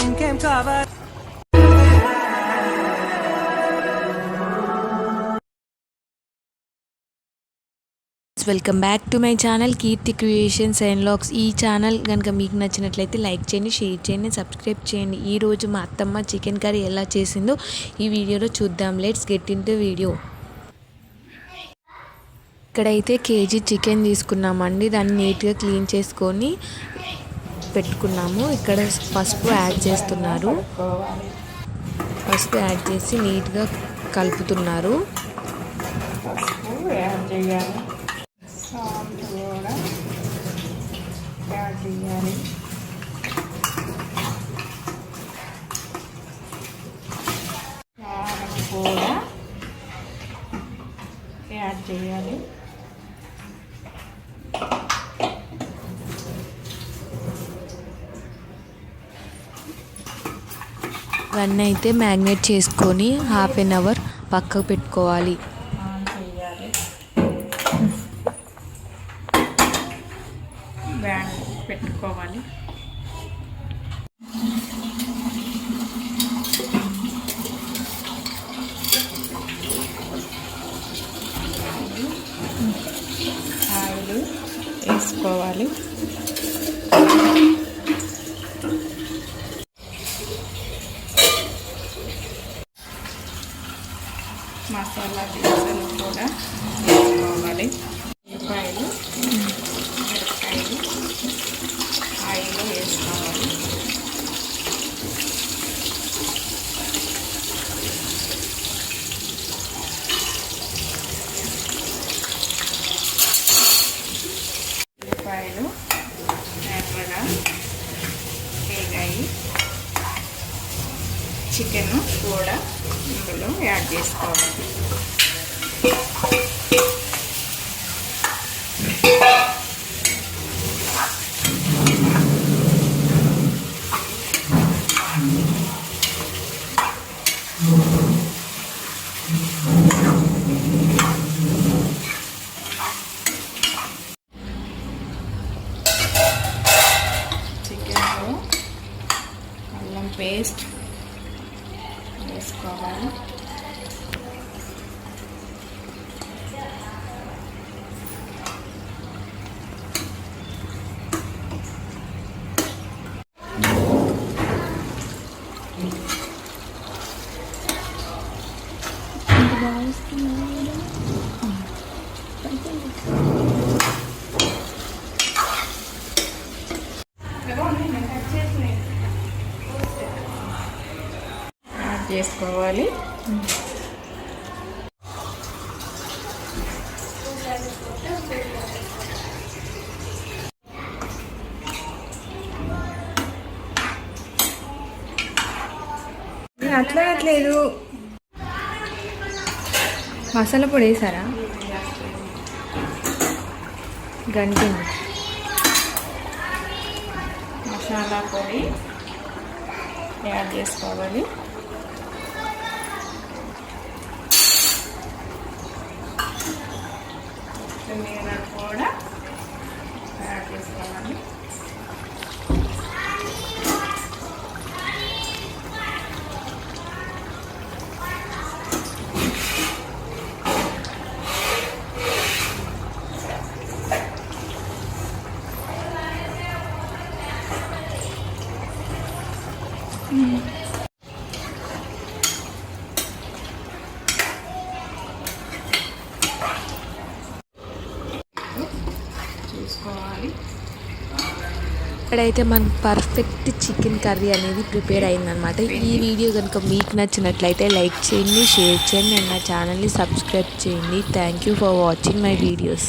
ఇంకేం కావాలి. Welcome back to my channel Keerthi creations and vlogs. ఈ ఛానల్ కనుక మీకు నచ్చినట్లయితే లైక్ చేయండి, షేర్ చేయండి, సబ్స్క్రైబ్ చేయండి. ఈరోజు మా అత్తమ్మ చికెన్ కర్రీ ఎలా చేసిందో ఈ వీడియోలో చూద్దాం. Let's get in to video. ఇక్కడైతే కేజీ చికెన్ తీసుకున్నామండి. దాన్ని నీట్గా క్లీన్ చేసుకొని పెట్టుకున్నాము. ఇక్కడ పసుపు యాడ్ చేస్తున్నారు. పసుపు యాడ్ చేసి నీట్గా కలుపుతున్నారు. సాల్ట్ కూడా యాడ్ చేయాలి. కారం కూడా యాడ్ చేయాలి. ఇవన్నీ అయితే మ్యాగ్నేట్ చేసుకొని హాఫ్ అన్ అవర్ పక్కకు పెట్టుకోవాలి. పెట్టుకోవాలి. ఆయిల్ వేసుకోవాలి. మసాలా దినుసులు కూడా వేసుకోవాలి. ఉల్లిపాయలు, మిరపకాయలు ఆయిల్లో వేసుకోవాలి. ఉల్లిపాయలు ఎర్రగా వేగాయి. చికెన్ కూడా ఇందులో యాడ్ చేసుకోవాలి. చికెన్లో అల్లం పేస్ట్ వేసుకోవాలి. యాడ్ చేసుకోవాలి. అట్లా అట్లేదు. మసాలా పొడి వేసారా? గంటింది. మసాలా పొడి యాడ్ చేసుకోవాలి. కొత్తిమీర కూడా యాడ్ చేసుకోవాలి. చూసుకోవాలి. ఇక్కడైతే మనకు పర్ఫెక్ట్ చికెన్ కర్రీ అనేది ప్రిపేర్ అయిందనమాట. ఈ వీడియో కనుక మీకు నచ్చినట్లయితే లైక్ చేయండి, షేర్ చేయండి అండ్ నా ఛానల్ని సబ్స్క్రైబ్ చేయండి. Thank you for watching my videos.